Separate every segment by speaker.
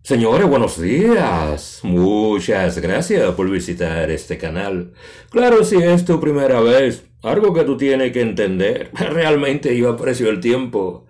Speaker 1: Señores, buenos días. Muchas gracias por visitar este canal. Claro, si es tu primera vez, algo que tú tienes que entender. Realmente yo aprecio el tiempo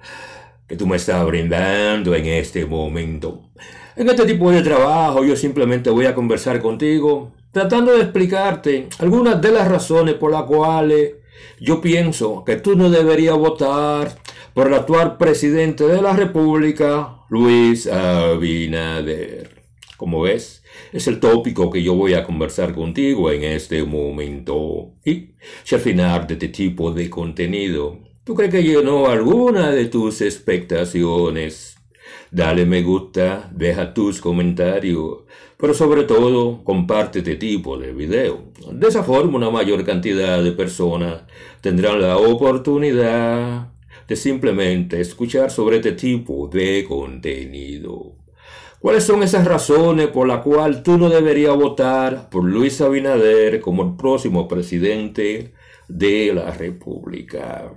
Speaker 1: que tú me estás brindando en este momento. En este tipo de trabajo yo simplemente voy a conversar contigo, tratando de explicarte algunas de las razones por las cuales yo pienso que tú no deberías votar por el actual presidente de la República, Luis Abinader. Como ves, es el tópico que yo voy a conversar contigo en este momento. Y si al final de este tipo de contenido tú crees que llenó alguna de tus expectaciones, dale me gusta, deja tus comentarios, pero sobre todo comparte este tipo de video. De esa forma una mayor cantidad de personas tendrán la oportunidad de simplemente escuchar sobre este tipo de contenido. ¿Cuáles son esas razones por las cuales tú no deberías votar por Luis Abinader como el próximo presidente de la República?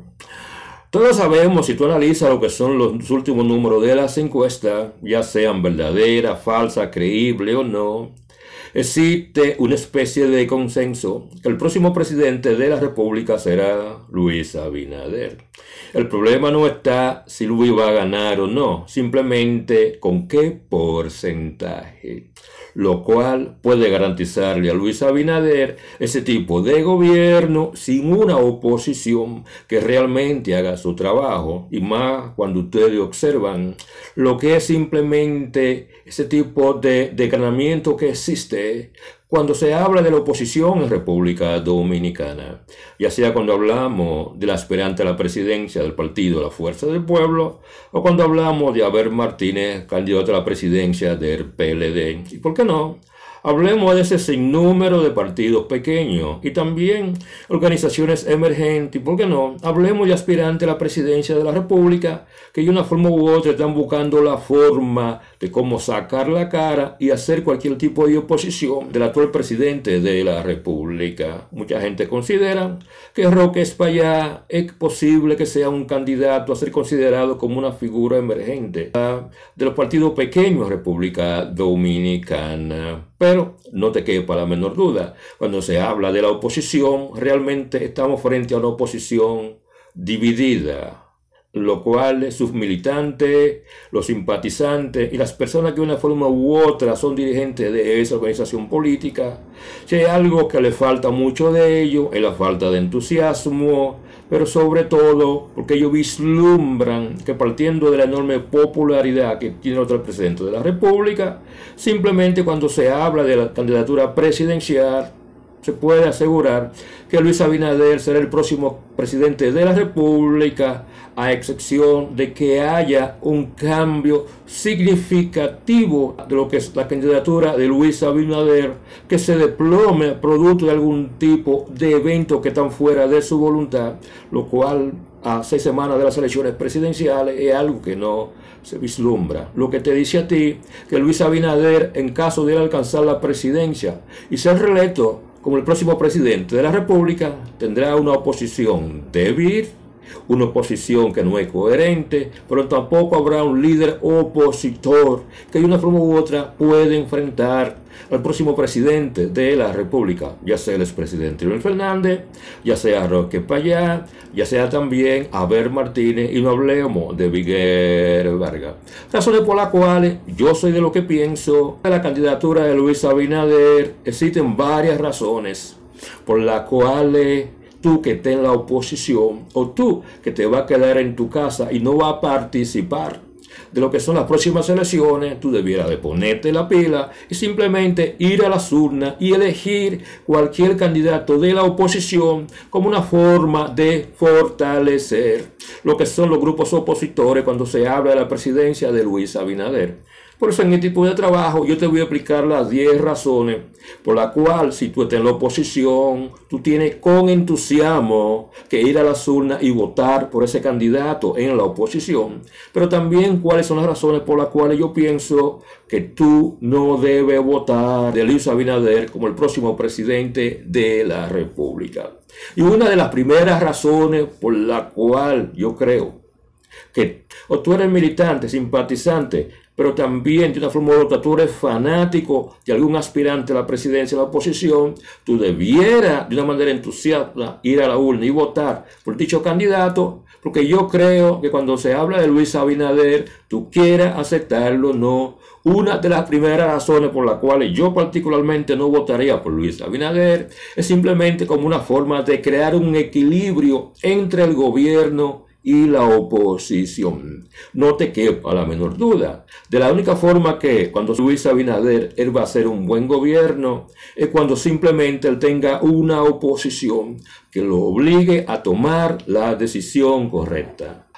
Speaker 1: Todos sabemos, si tú analizas lo que son los últimos números de las encuestas, ya sean verdaderas, falsas, creíbles o no, existe una especie de consenso que el próximo presidente de la República será Luis Abinader. El problema no está si Luis va a ganar o no, simplemente con qué porcentaje, lo cual puede garantizarle a Luis Abinader ese tipo de gobierno sin una oposición que realmente haga su trabajo, y más cuando ustedes observan lo que es simplemente ese tipo de ganamiento que existe cuando se habla de la oposición en República Dominicana, ya sea cuando hablamos del aspirante a la presidencia del partido La Fuerza del Pueblo, o cuando hablamos de Abel Martínez, candidato a la presidencia del PLD. ¿Y por qué no? Hablemos de ese sinnúmero de partidos pequeños y también organizaciones emergentes. ¿Por qué no? Hablemos de aspirantes a la presidencia de la República que de una forma u otra están buscando la forma de cómo sacar la cara y hacer cualquier tipo de oposición del actual presidente de la República. Mucha gente considera que Roque Espaillá es posible que sea un candidato a ser considerado como una figura emergente de los partidos pequeños de República Dominicana. Pero no te quepa la menor duda, cuando se habla de la oposición, realmente estamos frente a una oposición dividida, lo cual sus militantes, los simpatizantes y las personas que de una forma u otra son dirigentes de esa organización política, si hay algo que le falta mucho de ello, es la falta de entusiasmo, pero sobre todo porque ellos vislumbran que partiendo de la enorme popularidad que tiene el presidente de la República, simplemente cuando se habla de la candidatura presidencial, se puede asegurar que Luis Abinader será el próximo presidente de la República, a excepción de que haya un cambio significativo de lo que es la candidatura de Luis Abinader, que se desplome producto de algún tipo de evento que están fuera de su voluntad, lo cual a 6 semanas de las elecciones presidenciales es algo que no se vislumbra. Lo que te dice a ti que Luis Abinader, en caso de alcanzar la presidencia y ser reelecto como el próximo presidente de la República, tendrá una oposición débil, una oposición que no es coherente, pero tampoco habrá un líder opositor que de una forma u otra puede enfrentar al próximo presidente de la República, ya sea el expresidente Leonel Fernández, ya sea Roque Espaillá, ya sea también Abel Martínez, y no hablemos de Miguel Vargas. Razones por las cuales yo soy de lo que pienso que la candidatura de Luis Abinader, existen varias razones por las cuales tú que estés en la oposición o tú que te va a quedar en tu casa y no va a participar de lo que son las próximas elecciones, tú debieras de ponerte la pila y simplemente ir a las urnas y elegir cualquier candidato de la oposición como una forma de fortalecer lo que son los grupos opositores cuando se habla de la presidencia de Luis Abinader. Por eso en este tipo de trabajo yo te voy a explicar las 10 razones por las cuales si tú estás en la oposición, tú tienes con entusiasmo que ir a las urnas y votar por ese candidato en la oposición. Pero también cuáles son las razones por las cuales yo pienso que tú no debes votar de Luis Abinader como el próximo presidente de la República. Y una de las primeras razones por la cual yo creo que o tú eres militante, simpatizante pero también de una forma u otra tú eres fanático de algún aspirante a la presidencia de la oposición, tú debieras de una manera entusiasta ir a la urna y votar por dicho candidato, porque yo creo que cuando se habla de Luis Abinader, tú quieras aceptarlo o no, una de las primeras razones por las cuales yo particularmente no votaría por Luis Abinader es simplemente como una forma de crear un equilibrio entre el gobierno y la oposición. No te quepa la menor duda. De la única forma que cuando Luis Abinader él va a hacer un buen gobierno es cuando simplemente él tenga una oposición que lo obligue a tomar la decisión correcta.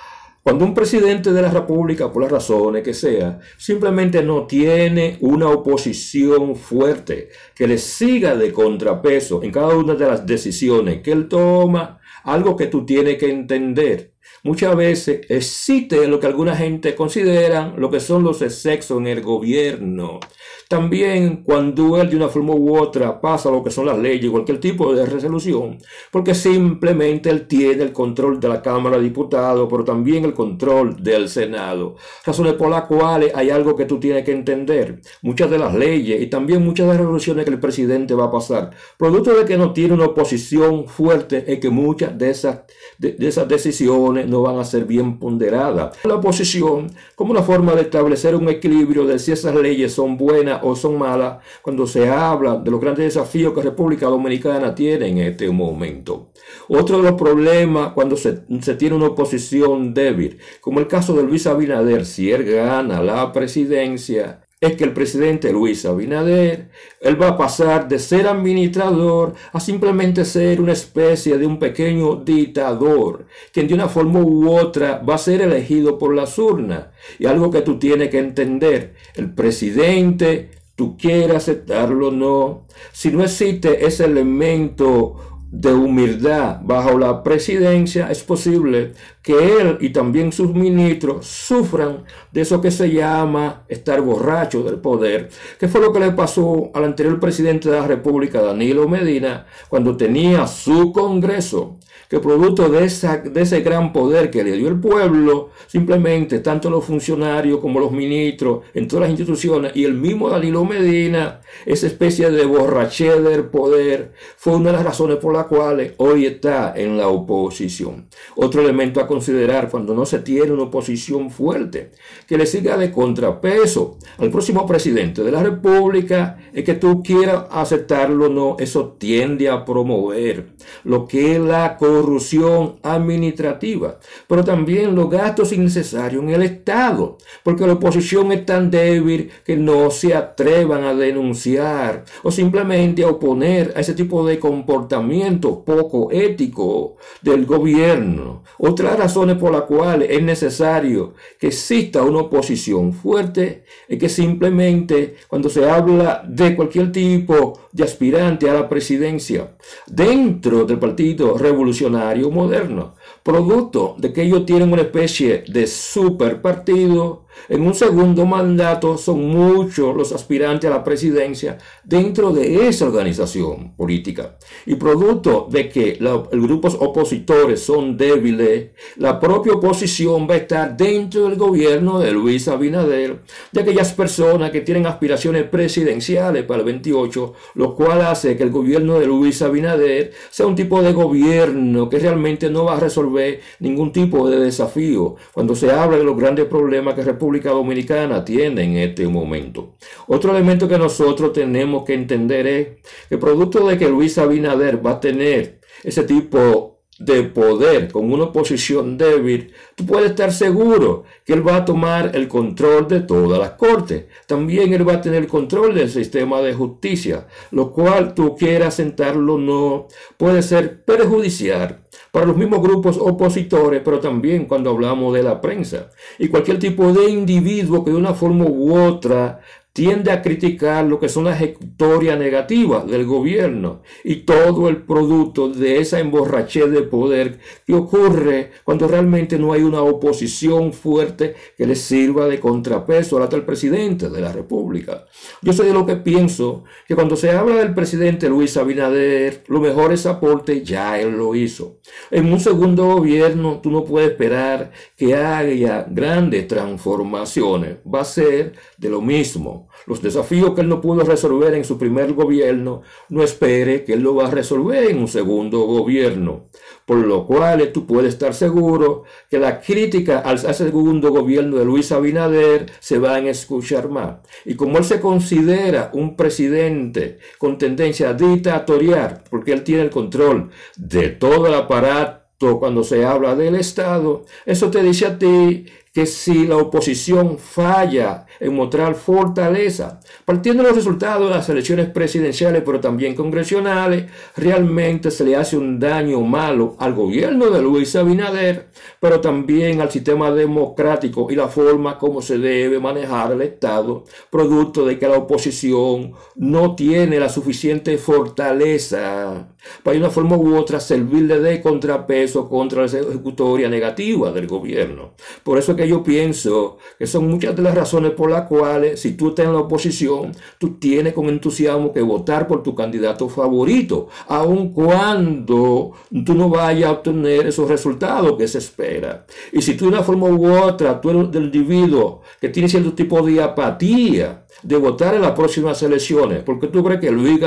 Speaker 1: Cuando un presidente de la República, por las razones que sea, simplemente no tiene una oposición fuerte que le siga de contrapeso en cada una de las decisiones que él toma, algo que tú tienes que entender. Muchas veces existe lo que alguna gente considera lo que son los excesos en el gobierno. También cuando él de una forma u otra pasa lo que son las leyes, cualquier tipo de resolución, porque simplemente él tiene el control de la Cámara de Diputados, pero también el control del Senado. Razones por las cuales hay algo que tú tienes que entender. Muchas de las leyes y también muchas de las resoluciones que el presidente va a pasar, producto de que no tiene una oposición fuerte, es que muchas de esas decisiones no van a ser bien ponderadas. La oposición como una forma de establecer un equilibrio de si esas leyes son buenas o son malas cuando se habla de los grandes desafíos que República Dominicana tiene en este momento. Otro de los problemas cuando se tiene una oposición débil, como el caso de Luis Abinader, si él gana la presidencia, es que el presidente Luis Abinader, él va a pasar de ser administrador a simplemente ser una especie de un pequeño dictador, quien de una forma u otra va a ser elegido por las urnas. Y algo que tú tienes que entender, el presidente, tú quieras aceptarlo o no, si no existe ese elemento de humildad bajo la presidencia, es posible que él y también sus ministros sufran de eso que se llama estar borracho del poder, que fue lo que le pasó al anterior presidente de la República, Danilo Medina, cuando tenía su Congreso, que producto de ese gran poder que le dio el pueblo, simplemente tanto los funcionarios como los ministros en todas las instituciones y el mismo Danilo Medina, esa especie de borrachez del poder, fue una de las razones por las cuales hoy está en la oposición. Otro elemento a considerar cuando no se tiene una oposición fuerte, que le siga de contrapeso al próximo presidente de la República, es que tú quieras aceptarlo o no, eso tiende a promover lo que es la corrupción administrativa, pero también los gastos innecesarios en el Estado, porque la oposición es tan débil que no se atrevan a denunciar o simplemente a oponer a ese tipo de comportamiento poco ético del gobierno. Otras razones por las cuales es necesario que exista una oposición fuerte es que simplemente cuando se habla de cualquier tipo de aspirante a la presidencia dentro del Partido Revolucionario Moderno, producto de que ellos tienen una especie de super partido, en un segundo mandato son muchos los aspirantes a la presidencia dentro de esa organización política. Y producto de que los grupos opositores son débiles, la propia oposición va a estar dentro del gobierno de Luis Abinader, de aquellas personas que tienen aspiraciones presidenciales para el 28, lo cual hace que el gobierno de Luis Abinader sea un tipo de gobierno que realmente no va a resolver ningún tipo de desafío cuando se habla de los grandes problemas que República Dominicana tiene en este momento. Otro elemento que nosotros tenemos que entender es que producto de que Luis Abinader va a tener ese tipo de poder con una oposición débil, tú puedes estar seguro que él va a tomar el control de todas las cortes. También él va a tener el control del sistema de justicia, lo cual tú quieras sentarlo o no, puede ser perjudicial para los mismos grupos opositores, pero también cuando hablamos de la prensa y cualquier tipo de individuo que de una forma u otra tiende a criticar lo que son las ejecutorias negativas del gobierno y todo el producto de esa emborrachez de poder que ocurre cuando realmente no hay una oposición fuerte que le sirva de contrapeso al presidente de la República. Yo soy de lo que pienso que cuando se habla del presidente Luis Abinader, lo mejor es aporte, ya él lo hizo. En un segundo gobierno tú no puedes esperar que haya grandes transformaciones, va a ser de lo mismo. Los desafíos que él no pudo resolver en su primer gobierno, no espere que él lo va a resolver en un segundo gobierno. Por lo cual tú puedes estar seguro que la crítica al segundo gobierno de Luis Abinader se van a escuchar más. Y como él se considera un presidente con tendencia dictatorial, porque él tiene el control de todo el aparato cuando se habla del Estado, eso te dice a ti que si la oposición falla en mostrar fortaleza, partiendo de los resultados de las elecciones presidenciales, pero también congresionales, realmente se le hace un daño malo al gobierno de Luis Abinader, pero también al sistema democrático y la forma como se debe manejar el Estado, producto de que la oposición no tiene la suficiente fortaleza para de una forma u otra servirle de contrapeso contra la ejecutoria negativa del gobierno. Por eso que yo pienso que son muchas de las razones por las cuales, si tú estás en la oposición, tú tienes con entusiasmo que votar por tu candidato favorito, aun cuando tú no vayas a obtener esos resultados que se espera. Y si tú de una forma u otra, tú eres del individuo que tiene cierto tipo de apatía de votar en las próximas elecciones, porque tú crees que Luis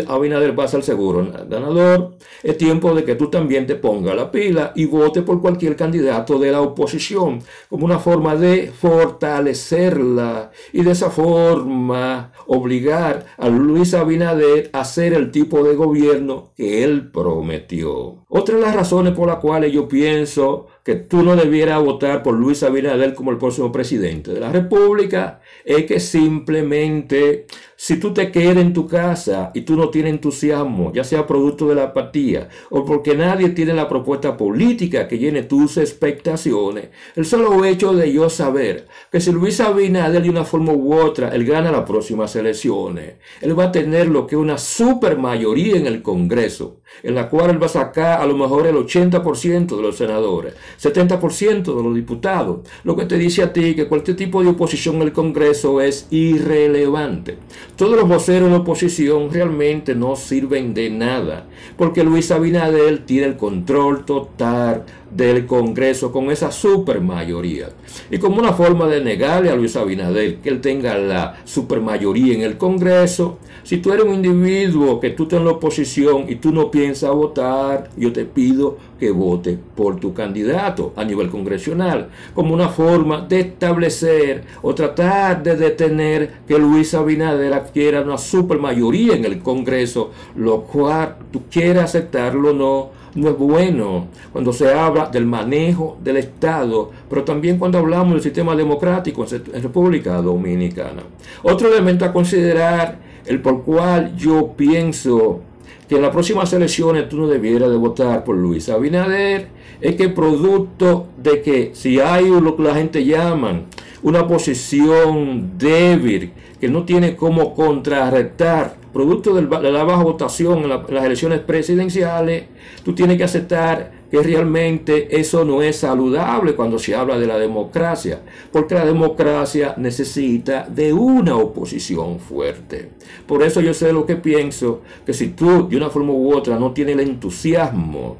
Speaker 1: Abinader va a ser seguro ganador, es tiempo de que tú también te pongas la pila y vote por cualquier candidato de la oposición como una forma de fortalecerla y de esa forma obligar a Luis Abinader a hacer el tipo de gobierno que él prometió. Otra de las razones por las cuales yo pienso que tú no debieras votar por Luis Abinader como el próximo presidente de la República es que simplemente si tú te quedas en tu casa y tú no tienes entusiasmo, ya sea producto de la apatía o porque nadie tiene la propuesta política que llene tus expectaciones, el solo hecho de yo saber que si Luis Abinader de una forma u otra, él gana las próximas elecciones, él va a tener lo que es una super mayoría en el Congreso, en la cual él va a sacar a lo mejor el 80% de los senadores, 70% de los diputados, lo que te dice a ti que cualquier tipo de oposición en el Congreso es irrelevante. Todos los voceros de oposición realmente no sirven de nada, porque Luis Abinader tiene el control total del Congreso con esa supermayoría. Y como una forma de negarle a Luis Abinader que él tenga la supermayoría en el Congreso, si tú eres un individuo que tú estás en la oposición y tú no piensas votar, yo te pido que vote por tu candidato a nivel congresional, como una forma de establecer o tratar de detener que Luis Abinader adquiera una supermayoría en el Congreso, lo cual tú quieras aceptarlo o no. No es bueno cuando se habla del manejo del Estado, pero también cuando hablamos del sistema democrático en República Dominicana. Otro elemento a considerar, el por cual yo pienso que en las próximas elecciones tú no debieras de votar por Luis Abinader, es que producto de que si hay lo que la gente llama una posición débil, que no tiene cómo contrarrestar, producto de la baja votación en las elecciones presidenciales, tú tienes que aceptar que realmente eso no es saludable cuando se habla de la democracia, porque la democracia necesita de una oposición fuerte. Por eso yo sé lo que pienso, que si tú de una forma u otra no tienes el entusiasmo,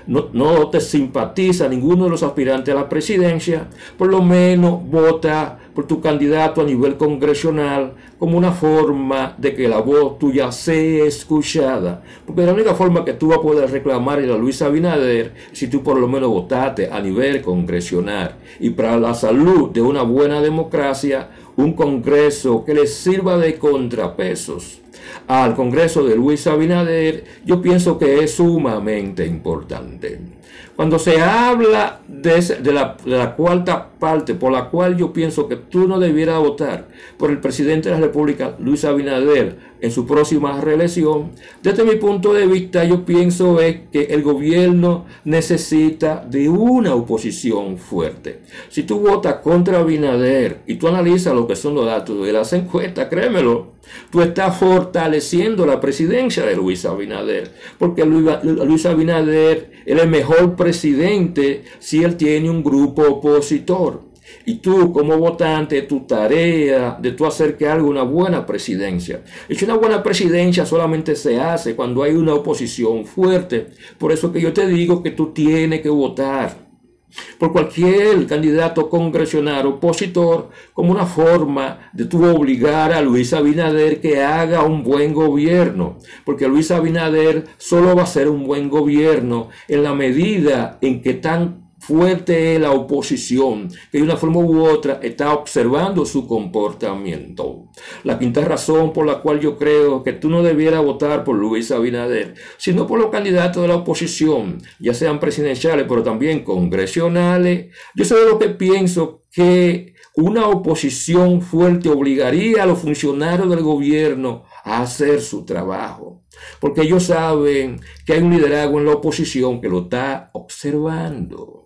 Speaker 1: no te simpatiza ninguno de los aspirantes a la presidencia, por lo menos vota por tu candidato a nivel congresional como una forma de que la voz tuya sea escuchada. Porque la única forma que tú vas a poder reclamar a Luis Abinader es si tú por lo menos votaste a nivel congresional. Y para la salud de una buena democracia, un Congreso que le sirva de contrapesos al Congreso de Luis Abinader, yo pienso que es sumamente importante. Cuando se habla de la cuarta parte por la cual yo pienso que tú no debieras votar por el presidente de la República, Luis Abinader, en su próxima reelección, desde mi punto de vista yo pienso es que el gobierno necesita de una oposición fuerte. Si tú votas contra Abinader y tú analizas lo que son los datos de las encuestas, créemelo, tú estás fortaleciendo la presidencia de Luis Abinader, porque Luis Abinader es el mejor presidente si él tiene un grupo opositor. Y tú, como votante, tu tarea de tú hacer que haga una buena presidencia. Y una buena presidencia solamente se hace cuando hay una oposición fuerte. Por eso que yo te digo que tú tienes que votar por cualquier candidato congresional opositor como una forma de tú obligar a Luis Abinader que haga un buen gobierno, porque Luis Abinader solo va a ser un buen gobierno en la medida en que tan fuerte es la oposición, que de una forma u otra está observando su comportamiento. La quinta razón por la cual yo creo que tú no debieras votar por Luis Abinader, sino por los candidatos de la oposición, ya sean presidenciales, pero también congresionales. Yo soy de lo que pienso que una oposición fuerte obligaría a los funcionarios del gobierno a hacer su trabajo, porque ellos saben que hay un liderazgo en la oposición que lo está observando,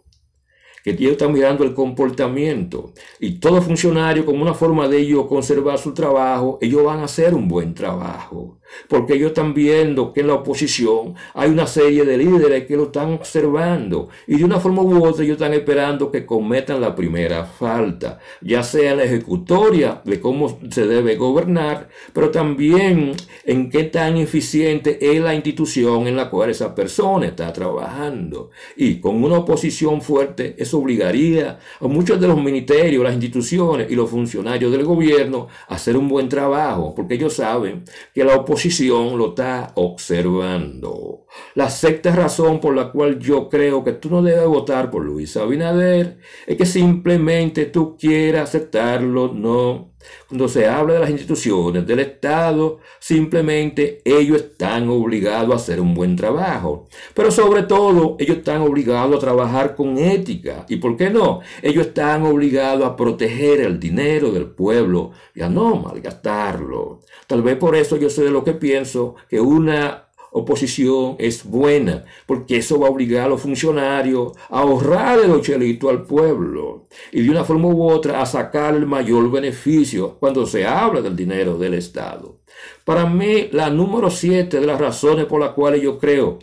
Speaker 1: que ellos están mirando el comportamiento, y todo funcionario, como una forma de ellos conservar su trabajo, ellos van a hacer un buen trabajo, porque ellos están viendo que en la oposición hay una serie de líderes que lo están observando, y de una forma u otra ellos están esperando que cometan la primera falta, ya sea en la ejecutoria de cómo se debe gobernar, pero también en qué tan eficiente es la institución en la cual esa persona está trabajando. Y con una oposición fuerte, eso obligaría a muchos de los ministerios, las instituciones y los funcionarios del gobierno a hacer un buen trabajo, porque ellos saben que la oposición lo está observando. La sexta razón por la cual yo creo que tú no debes votar por Luis Abinader es que simplemente tú quieras aceptarlo, no. Cuando se habla de las instituciones del Estado, simplemente ellos están obligados a hacer un buen trabajo. Pero sobre todo, ellos están obligados a trabajar con ética. ¿Y por qué no? Ellos están obligados a proteger el dinero del pueblo y a no malgastarlo. Tal vez por eso yo soy de lo que pienso que una oposición es buena, porque eso va a obligar a los funcionarios a ahorrar los chelitos al pueblo y de una forma u otra a sacar el mayor beneficio cuando se habla del dinero del Estado. Para mí, la número 7 de las razones por las cuales yo creo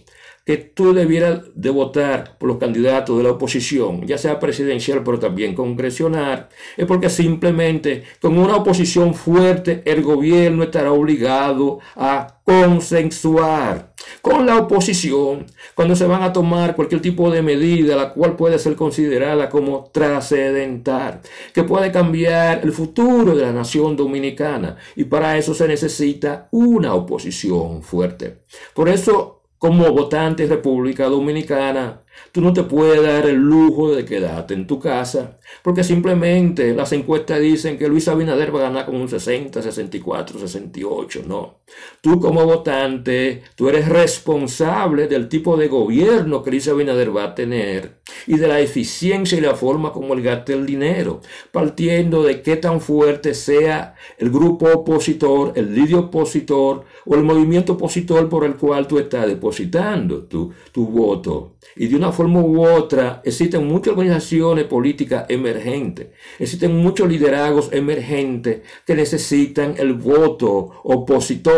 Speaker 1: que tú debieras de votar por los candidatos de la oposición, ya sea presidencial pero también congresional, es porque simplemente con una oposición fuerte el gobierno estará obligado a consensuar con la oposición cuando se van a tomar cualquier tipo de medida la cual puede ser considerada como trascendental, que puede cambiar el futuro de la nación dominicana, y para eso se necesita una oposición fuerte. Por eso, como votante de República Dominicana, tú no te puedes dar el lujo de quedarte en tu casa, porque simplemente las encuestas dicen que Luis Abinader va a ganar con un 60, 64, 68. No. Tú como votante, tú eres responsable del tipo de gobierno que Luis Abinader va a tener y de la eficiencia y la forma como él gaste el dinero, partiendo de qué tan fuerte sea el grupo opositor, el líder opositor o el movimiento opositor por el cual tú estás depositando tu voto. Y de una forma u otra, existen muchas organizaciones políticas emergentes, existen muchos liderazgos emergentes que necesitan el voto opositor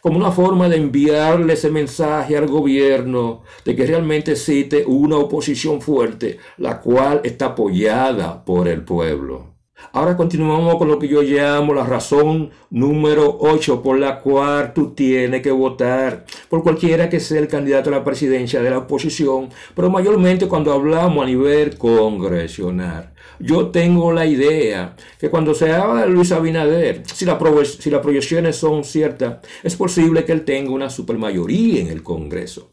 Speaker 1: como una forma de enviarle ese mensaje al gobierno de que realmente existe una oposición fuerte, la cual está apoyada por el pueblo. Ahora continuamos con lo que yo llamo la razón número 8 por la cual tú tienes que votar por cualquiera que sea el candidato a la presidencia de la oposición, pero mayormente cuando hablamos a nivel congresional. Yo tengo la idea que cuando se habla de Luis Abinader, si las proyecciones son ciertas, es posible que él tenga una supermayoría en el Congreso.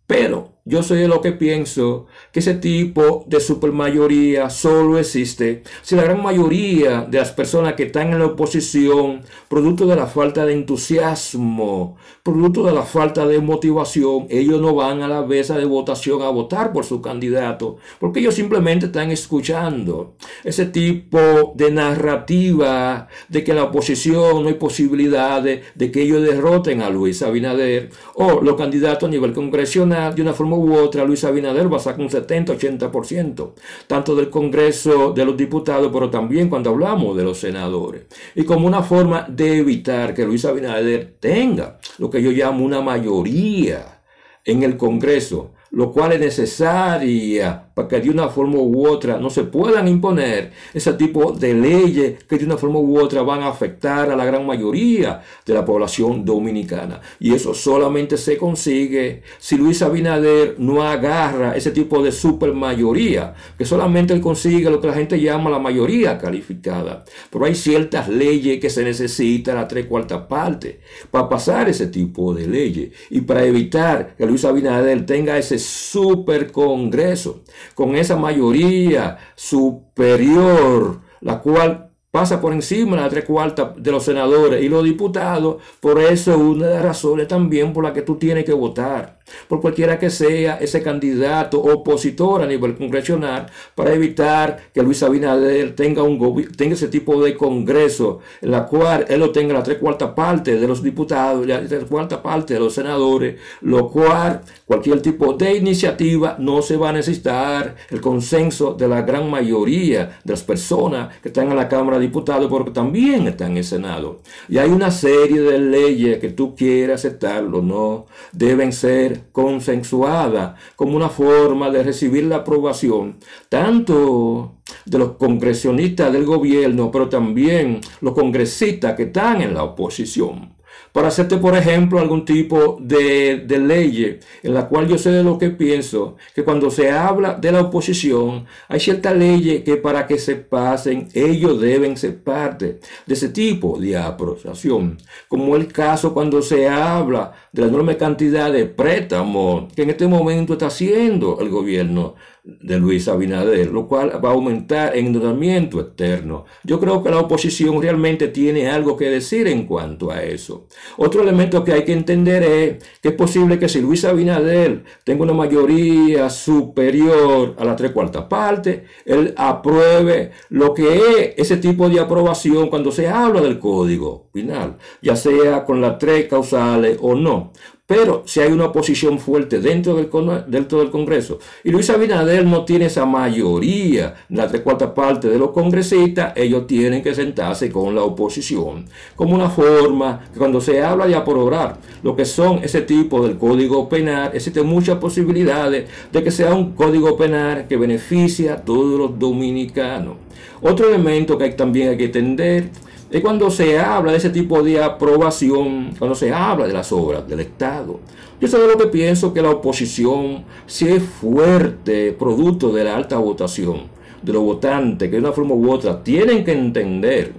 Speaker 1: Pero yo soy de lo que pienso que ese tipo de supermayoría solo existe si la gran mayoría de las personas que están en la oposición, producto de la falta de entusiasmo, producto de la falta de motivación, ellos no van a la mesa de votación a votar por su candidato, porque ellos simplemente están escuchando ese tipo de narrativa de que en la oposición no hay posibilidades de que ellos derroten a Luis Abinader, o los candidatos a nivel congresional, de una forma u otra, Luis Abinader va a sacar un 70-80%, tanto del Congreso de los diputados, pero también cuando hablamos de los senadores. Y como una forma de evitar que Luis Abinader tenga lo que yo llamo una mayoría en el Congreso, lo cual es necesaria para que de una forma u otra no se puedan imponer ese tipo de leyes que de una forma u otra van a afectar a la gran mayoría de la población dominicana. Y eso solamente se consigue si Luis Abinader no agarra ese tipo de supermayoría, que solamente él consigue lo que la gente llama la mayoría calificada. Pero hay ciertas leyes que se necesitan a 3/4 partes para pasar ese tipo de leyes y para evitar que Luis Abinader tenga ese super congreso con esa mayoría superior, la cual pasa por encima de la 3/4 de los senadores y los diputados. Por eso es una de las razones también por la que tú tienes que votar por cualquiera que sea ese candidato opositor a nivel congresional, para evitar que Luis Abinader tenga ese tipo de congreso en la cual él obtenga la 3/4 parte de los diputados y la 3/4 parte de los senadores, lo cual cualquier tipo de iniciativa no se va a necesitar el consenso de la gran mayoría de las personas que están en la Cámara de Diputados, porque también están en el Senado. Y hay una serie de leyes que tú quieras aceptarlo, no deben ser consensuada como una forma de recibir la aprobación tanto de los congresionistas del gobierno, pero también los congresistas que están en la oposición. Para hacerte, por ejemplo, algún tipo de ley en la cual yo sé de lo que pienso, que cuando se habla de la oposición, hay ciertas leyes que para que se pasen, ellos deben ser parte de ese tipo de aprobación. Como el caso cuando se habla de la enorme cantidad de préstamos que en este momento está haciendo el gobierno de Luis Abinader, lo cual va a aumentar el endeudamiento externo. Yo creo que la oposición realmente tiene algo que decir en cuanto a eso. Otro elemento que hay que entender es que es posible que si Luis Abinader tenga una mayoría superior a la 3/4 parte, él apruebe lo que es ese tipo de aprobación cuando se habla del Código Penal, ya sea con las 3 causales o no. Pero si hay una oposición fuerte dentro del Congreso y Luis Abinader no tiene esa mayoría, la 3/4 parte de los congresistas, ellos tienen que sentarse con la oposición como una forma que cuando se habla de aprobar lo que son ese tipo del Código Penal, existen muchas posibilidades de que sea un Código Penal que beneficie a todos los dominicanos. Otro elemento que también hay que entender es cuando se habla de ese tipo de aprobación, cuando se habla de las obras del Estado. Yo sé de lo que pienso, que la oposición, si es fuerte, producto de la alta votación de los votantes, que de una forma u otra tienen que entender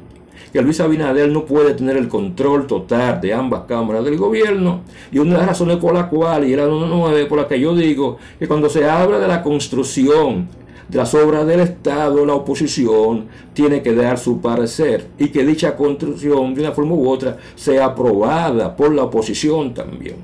Speaker 1: que Luis Abinader no puede tener el control total de ambas cámaras del gobierno, y una de las razones por la cual, y era la 9 por la que yo digo, que cuando se habla de la construcción de las obras del Estado, la oposición tiene que dar su parecer y que dicha construcción de una forma u otra sea aprobada por la oposición también.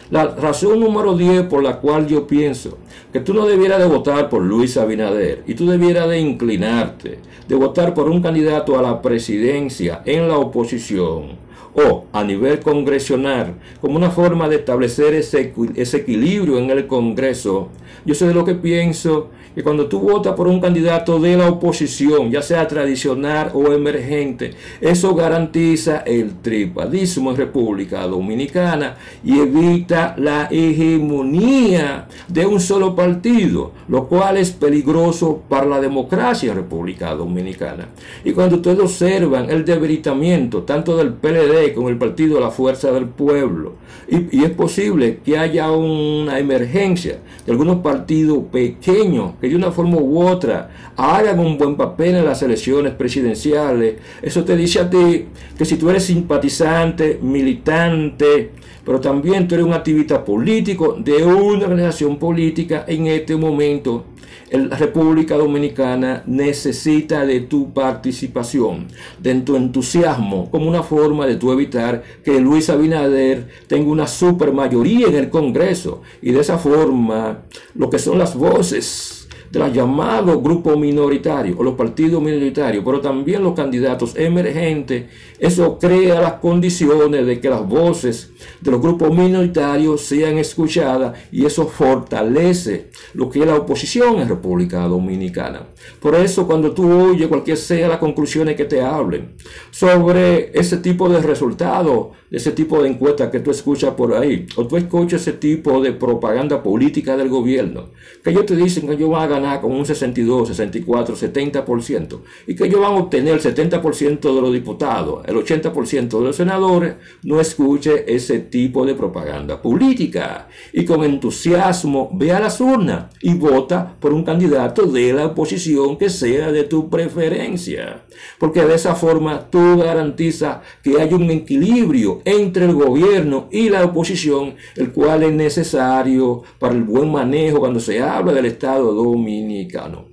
Speaker 1: La razón número 10 por la cual yo pienso que tú no debieras de votar por Luis Abinader y tú debieras de inclinarte, de votar por un candidato a la presidencia en la oposición o a nivel congresional, como una forma de establecer ese equilibrio en el Congreso. Yo sé de lo que pienso, que cuando tú votas por un candidato de la oposición, ya sea tradicional o emergente, eso garantiza el tripartismo en República Dominicana y evita la hegemonía de un solo partido, lo cual es peligroso para la democracia en República Dominicana. Y cuando ustedes observan el debilitamiento tanto del PLD como el Partido de la Fuerza del Pueblo, y es posible que haya una emergencia de algunos partidos pequeños que de una forma u otra hagan un buen papel en las elecciones presidenciales, eso te dice a ti que si tú eres simpatizante, militante, pero también tú eres un activista activista político de una organización política en este momento, la República Dominicana necesita de tu participación, de tu entusiasmo, como una forma de tu evitar que Luis Abinader tenga una supermayoría en el Congreso y de esa forma lo que son las voces de los llamados grupos minoritarios o los partidos minoritarios, pero también los candidatos emergentes, eso crea las condiciones de que las voces de los grupos minoritarios sean escuchadas y eso fortalece lo que es la oposición en República Dominicana. Por eso cuando tú oyes cualquier sea las conclusiones que te hablen sobre ese tipo de resultados, ese tipo de encuestas que tú escuchas por ahí, o tú escuchas ese tipo de propaganda política del gobierno, que ellos te dicen que ellos van a ganar con un 62, 64, 70% y que ellos van a obtener el 70% de los diputados, el 80% de los senadores, no escuche ese tipo de propaganda política y con entusiasmo ve a las urnas y vota por un candidato de la oposición que sea de tu preferencia, porque de esa forma tú garantizas que hay un equilibrio entre el gobierno y la oposición, el cual es necesario para el buen manejo cuando se habla del Estado dominicano.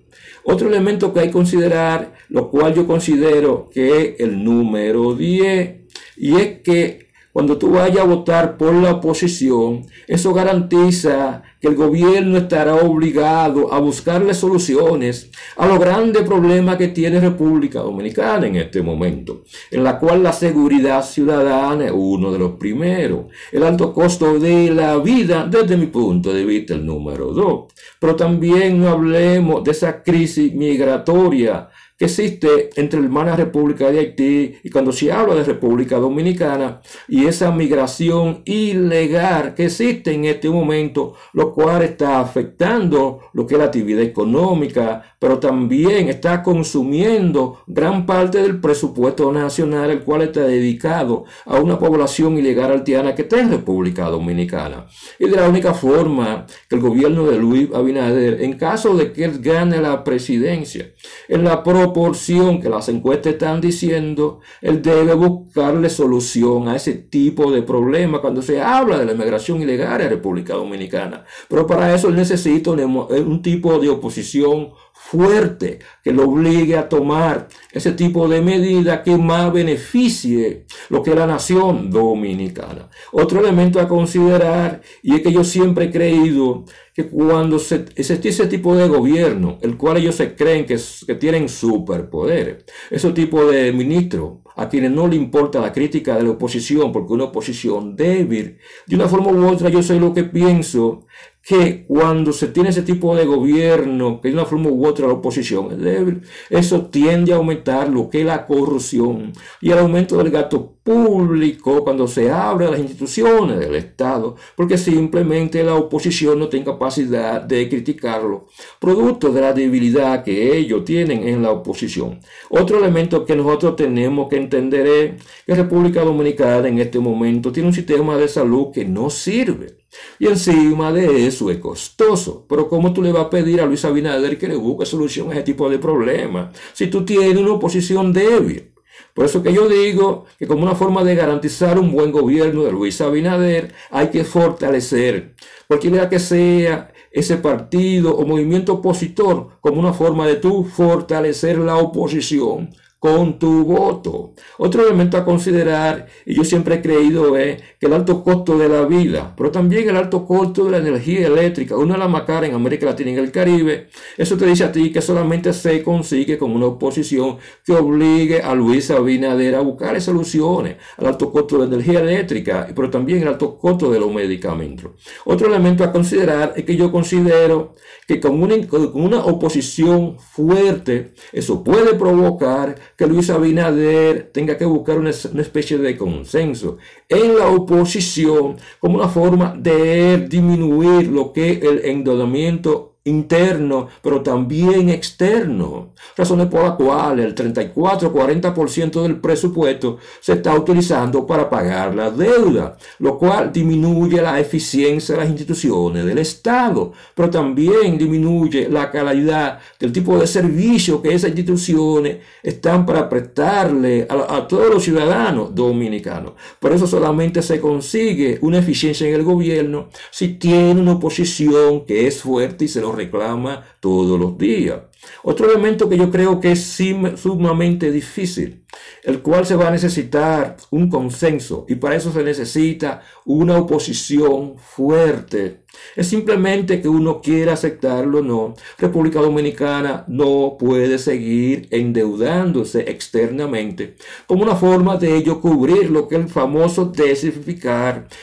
Speaker 1: Otro elemento que hay que considerar, lo cual yo considero que es el número 10, y es que cuando tú vayas a votar por la oposición, eso garantiza que el gobierno estará obligado a buscarle soluciones a los grandes problemas que tiene República Dominicana en este momento, en la cual la seguridad ciudadana es uno de los primeros, el alto costo de la vida, desde mi punto de vista, el número 2, pero también no hablemos de esa crisis migratoria que existe entre la hermana República de Haití y cuando se habla de República Dominicana y esa migración ilegal que existe en este momento, lo cual está afectando lo que es la actividad económica, pero también está consumiendo gran parte del presupuesto nacional, el cual está dedicado a una población ilegal haitiana que está en República Dominicana. Y de la única forma que el gobierno de Luis Abinader, en caso de que él gane la presidencia, en la proporción que las encuestas están diciendo, él debe buscarle solución a ese tipo de problema cuando se habla de la inmigración ilegal en República Dominicana. Pero para eso él necesita un tipo de oposición fuerte que lo obligue a tomar ese tipo de medida que más beneficie lo que es la nación dominicana. Otro elemento a considerar, y es que yo siempre he creído que cuando existe ese tipo de gobierno, el cual ellos se creen que tienen superpoderes, ese tipo de ministros a quienes no le importa la crítica de la oposición, porque una oposición débil, de una forma u otra yo sé lo que pienso, que cuando se tiene ese tipo de gobierno, que de una forma u otra la oposición es débil, eso tiende a aumentar lo que es la corrupción y el aumento del gasto público cuando se abre las instituciones del Estado, porque simplemente la oposición no tiene capacidad de criticarlo, producto de la debilidad que ellos tienen en la oposición. Otro elemento que nosotros tenemos que entender es que República Dominicana en este momento tiene un sistema de salud que no sirve. Y encima de eso es costoso. Pero ¿cómo tú le vas a pedir a Luis Abinader que le busque solución a ese tipo de problemas si tú tienes una oposición débil? Por eso que yo digo que como una forma de garantizar un buen gobierno de Luis Abinader hay que fortalecer cualquiera que sea ese partido o movimiento opositor como una forma de tú fortalecer la oposición con tu voto. Otro elemento a considerar, y yo siempre he creído, es que el alto costo de la vida, pero también el alto costo de la energía eléctrica, una de las más caras en América Latina y en el Caribe, eso te dice a ti que solamente se consigue con una oposición que obligue a Luis Abinader a buscar soluciones al alto costo de la energía eléctrica, pero también el alto costo de los medicamentos. Otro elemento a considerar es que yo considero que con una oposición fuerte, eso puede provocar que Luis Abinader tenga que buscar una especie de consenso en la oposición como una forma de disminuir lo que es el endeudamiento interno, pero también externo. Razones por las cuales el 34-40% del presupuesto se está utilizando para pagar la deuda, lo cual disminuye la eficiencia de las instituciones del Estado, pero también disminuye la calidad del tipo de servicio que esas instituciones están para prestarle a todos los ciudadanos dominicanos. Por eso solamente se consigue una eficiencia en el gobierno si tiene una oposición que es fuerte y se lo reclama todos los días. Otro elemento que yo creo que es sumamente difícil, el cual se va a necesitar un consenso, y para eso se necesita una oposición fuerte. Es simplemente que uno quiera aceptarlo o no. República Dominicana no puede seguir endeudándose externamente como una forma de ello cubrir lo que es el famoso déficit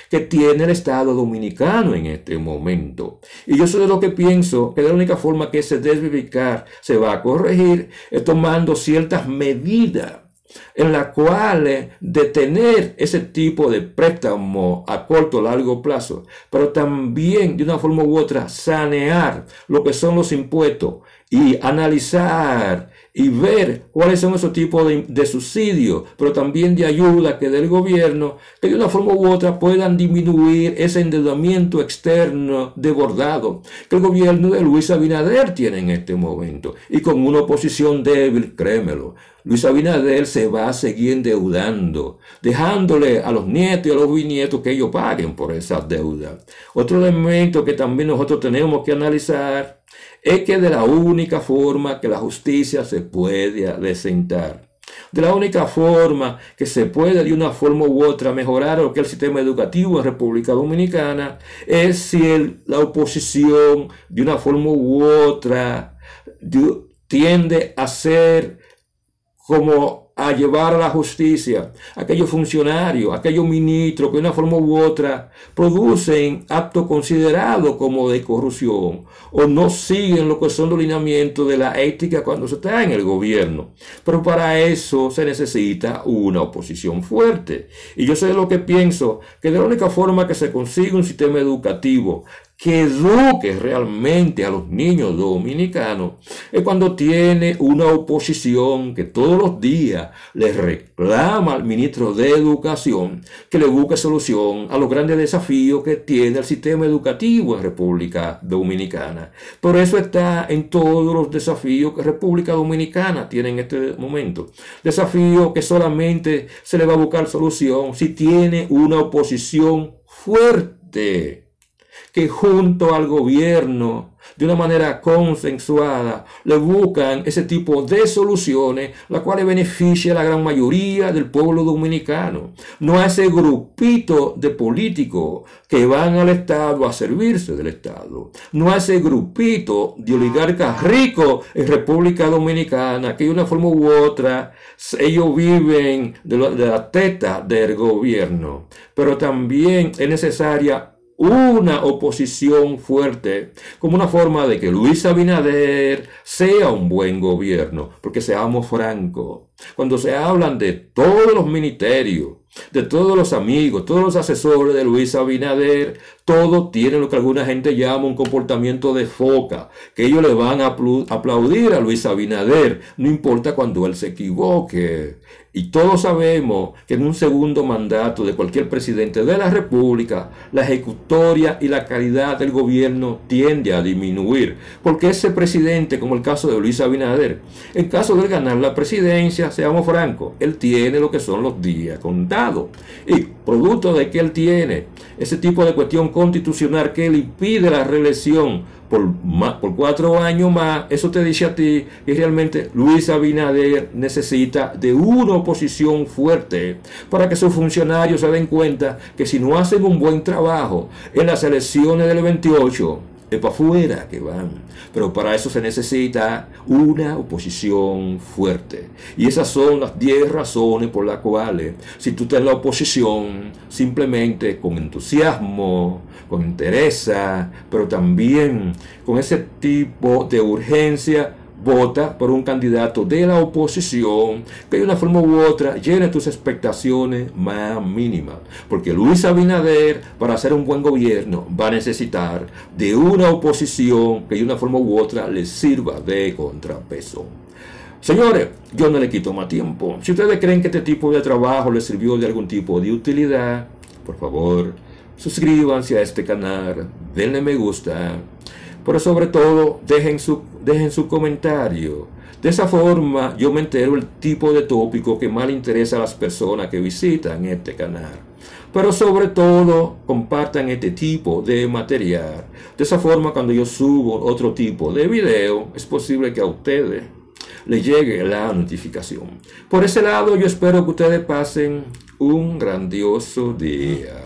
Speaker 1: que tiene el Estado dominicano en este momento. Y yo soy de lo que pienso que la única forma que ese déficit se va a corregir es tomando ciertas medidas en las cuales detener ese tipo de préstamo a corto o largo plazo, pero también de una forma u otra sanear lo que son los impuestos y analizar y ver cuáles son esos tipos de subsidios, pero también de ayuda que del gobierno, que de una forma u otra puedan disminuir ese endeudamiento externo desbordado que el gobierno de Luis Abinader tiene en este momento. Y con una oposición débil, créemelo, Luis Abinader se va a seguir endeudando, dejándole a los nietos y a los bisnietos que ellos paguen por esa deuda. Otro elemento que también nosotros tenemos que analizar es que de la única forma que la justicia se puede adecentar, de la única forma que se puede de una forma u otra mejorar lo que es el sistema educativo en República Dominicana, es si la oposición de una forma u otra tiende a ser como a llevar a la justicia a aquellos funcionarios, a aquellos ministros que de una forma u otra producen actos considerados como de corrupción o no siguen lo que son los lineamientos de la ética cuando se está en el gobierno. Pero para eso se necesita una oposición fuerte. Y yo sé lo que pienso, que de la única forma que se consigue un sistema educativo que eduque realmente a los niños dominicanos es cuando tiene una oposición que todos los días le reclama al ministro de Educación que le busque solución a los grandes desafíos que tiene el sistema educativo en República Dominicana. Por eso está en todos los desafíos que República Dominicana tiene en este momento. Desafío que solamente se le va a buscar solución si tiene una oposición fuerte, que junto al gobierno, de una manera consensuada, le buscan ese tipo de soluciones, las cuales benefician a la gran mayoría del pueblo dominicano. No a ese grupito de políticos que van al Estado a servirse del Estado. No a ese grupito de oligarcas ricos en República Dominicana, que de una forma u otra, ellos viven de la teta del gobierno. Pero también es necesaria una oposición fuerte como una forma de que Luis Abinader sea un buen gobierno, porque seamos francos, cuando se hablan de todos los ministerios, de todos los amigos, todos los asesores de Luis Abinader, todos tienen lo que alguna gente llama un comportamiento de foca, que ellos le van a aplaudir a Luis Abinader, no importa cuando él se equivoque. Y todos sabemos que en un segundo mandato de cualquier presidente de la República, la ejecutoria y la calidad del gobierno tiende a disminuir, porque ese presidente, como el caso de Luis Abinader, en caso de ganar la presidencia, seamos francos, él tiene lo que son los días contados. Y producto de que él tiene ese tipo de cuestión constitucional que le impide la reelección por 4 años más, eso te dice a ti que realmente Luis Abinader necesita de una oposición fuerte para que sus funcionarios se den cuenta que si no hacen un buen trabajo en las elecciones del 28, es para afuera que van. Pero para eso se necesita una oposición fuerte. Y esas son las 10 razones por las cuales, si tú estás en la oposición, simplemente con entusiasmo, con interés, pero también con ese tipo de urgencia, Vota por un candidato de la oposición que de una forma u otra llene tus expectaciones más mínimas. Porque Luis Abinader, para hacer un buen gobierno, va a necesitar de una oposición que de una forma u otra le sirva de contrapeso. Señores, yo no le quito más tiempo. Si ustedes creen que este tipo de trabajo les sirvió de algún tipo de utilidad, por favor, suscríbanse a este canal, denle me gusta. Pero sobre todo, dejen su comentario. De esa forma, yo me entero el tipo de tópico que más le interesa a las personas que visitan este canal. Pero sobre todo, compartan este tipo de material. De esa forma, cuando yo subo otro tipo de video, es posible que a ustedes les llegue la notificación. Por ese lado, yo espero que ustedes pasen un grandioso día.